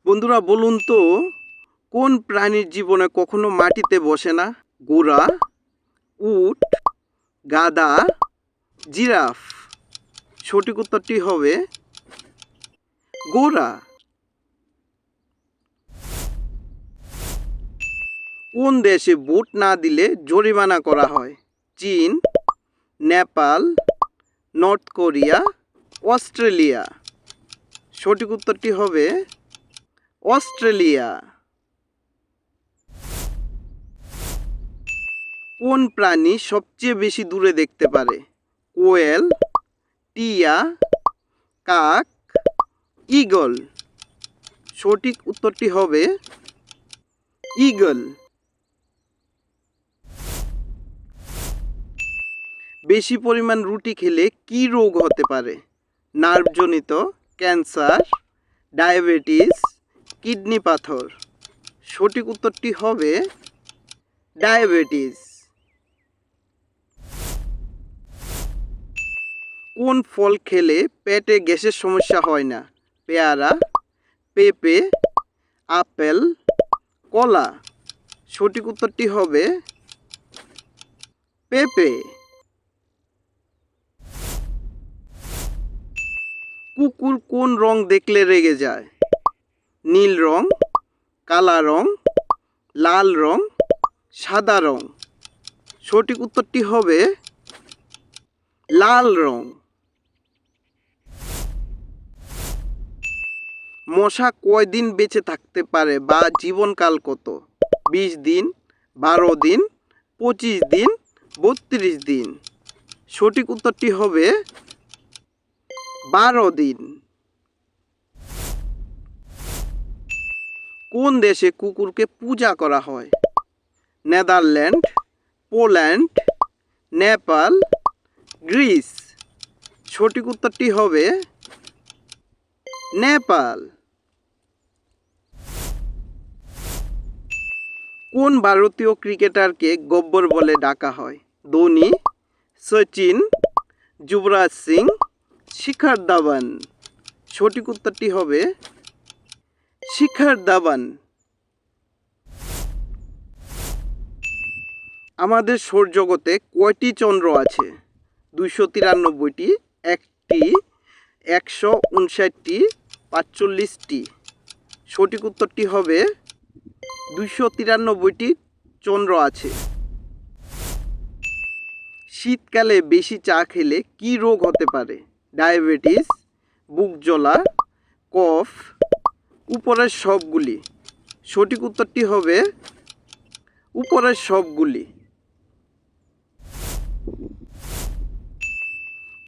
বন্ধুরা বলুন তো, কোন প্রাণীর জীবনে কখনো মাটিতে বসে না? ঘোড়া, উট, গাধা, জিরাফ। সঠিক উত্তরটি হবে ঘোড়া। কোন দেশে ভোট না দিলে জরিমানা করা হয়? চীন, নেপাল, নর্থ কোরিয়া, অস্ট্রেলিয়া। সঠিক উত্তরটি হবে অস্ট্রেলিয়া। কোন প্রাণী সবচেয়ে বেশি দূরে দেখতে পারে? কোয়েল, টিয়া, কাক, ঈগল। সঠিক উত্তরটি হবে ঈগল। বেশি পরিমাণ রুটি খেলে কি রোগ হতে পারে? নার্ভজনিত, ক্যান্সার, ডায়াবেটিস, কিডনি পাথর। সঠিক উত্তরটি হবে ডায়াবেটিস। কোন ফল খেলে পেটে গ্যাসের সমস্যা হয় না? পেয়ারা, পেঁপে, আপেল, কলা। সঠিক উত্তরটি হবে পেঁপে। কুকুর কোন রং দেখলে রেগে যায়? নীল রং, কালা রং, লাল রং, সাদা রং। সঠিক উত্তরটি হবে লাল রং। মশা কয়দিন বেঁচে থাকতে পারে বা জীবনকাল কত? 20 দিন, 12 দিন, 25 দিন, 32 দিন। সঠিক উত্তরটি হবে 12 দিন। কোন দেশে কুকুরকে পূজা করা হয়? Netherland, Poland, Nepal, Greece. সঠিক উত্তরটি হবে নেপাল। কোন ভারতীয় ক্রিকেটারকে গব্বর বলে ডাকা হয়? ধোনি, সচিন, যুবরাজ সিং, শিখর ধাওয়ান। সঠিক উত্তরটি হবে শিখর ধাওয়ান। আমাদের সৌরজগতে কয়টি চন্দ্র আছে? 293টি, 1টি, 159টি, 45টি। সঠিক উত্তরটি হবে 293টি চন্দ্র আছে। শীতকালে বেশি চা খেলে কি রোগ হতে পারে? ডায়াবেটিস, বুক জ্বলা, কফ, উপরের সবগুলি। সঠিক উত্তরটি হবে উপরের সবগুলি।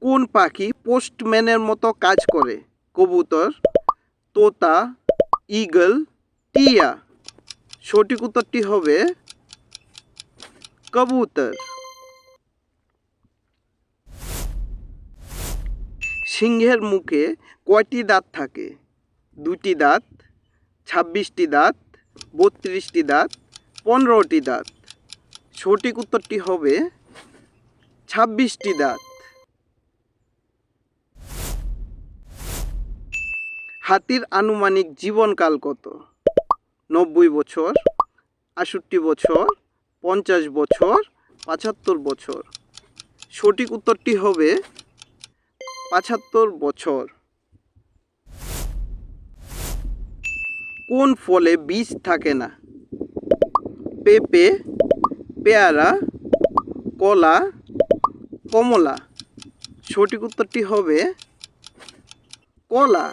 কোন পাখি পোস্টম্যানের মতো কাজ করে? কবুতর, তোতা, ঈগল, টিয়া। সঠিক উত্তরটি হবে কবুতর। সিংহের মুখে কয়টি দাঁত থাকে? 2টি দাঁত, 26টি দাঁত, 32টি দাঁত, 15টি দাঁত। সঠিক উত্তরটি হবে 26টি দাঁত। হাতির আনুমানিক জীবনকাল কত? 90 বছর, 68 বছর, 50 বছর, 75 বছর। সঠিক উত্তরটি হবে 75 বছর। কোন ফলে বীজ থাকে না? পেঁপে, পেয়ারা, কলা, কমলা। সঠিক উত্তরটি হবে কলা।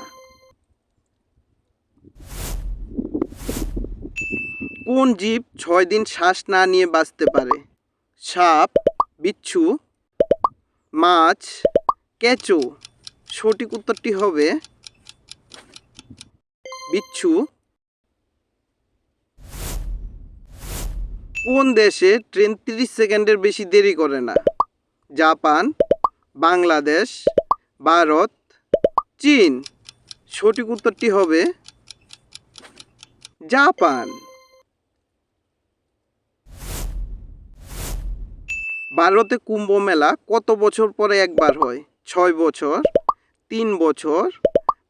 কোন জীব 6 দিন শ্বাস না নিয়ে বাঁচতে পারে? সাপ, বিচ্ছু, মাছ, কেঁচো। সঠিক উত্তরটি হবে বিচ্ছু। কোন দেশে ট্রেন 30 সেকেন্ডের বেশি দেরি করে না? জাপান, বাংলাদেশ, ভারত, চীন। সঠিক উত্তরটি হবে জাপান। ভারতে কুম্ভ মেলা কত বছর পরে একবার হয়? 6 বছর, 3 বছর,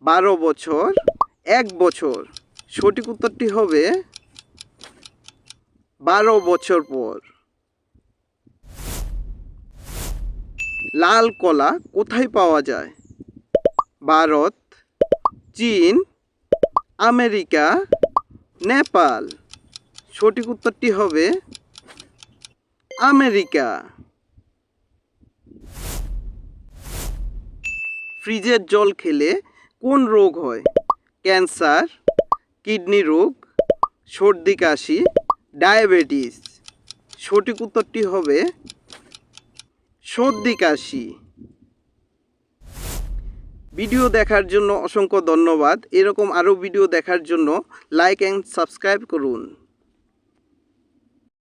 12 বছর, 1 বছর। সঠিক উত্তরটি হবে 12 বছর পর। লাল কলা কোথায় পাওয়া যায়? ভারত, চীন, আমেরিকা, নেপাল। সঠিক উত্তরটি হবে আমেরিকা। ফ্রিজের জল খেলে কোন রোগ হয়? ক্যান্সার, কিডনি রোগ, সর্দি কাশি, ডায়াবেটিস। সঠিক উত্তরটি হবে সর্দি কাশি। ভিডিও দেখার জন্য অসংখ্য ধন্যবাদ। এরকম আরও ভিডিও দেখার জন্য লাইক অ্যান্ড সাবস্ক্রাইব করুন।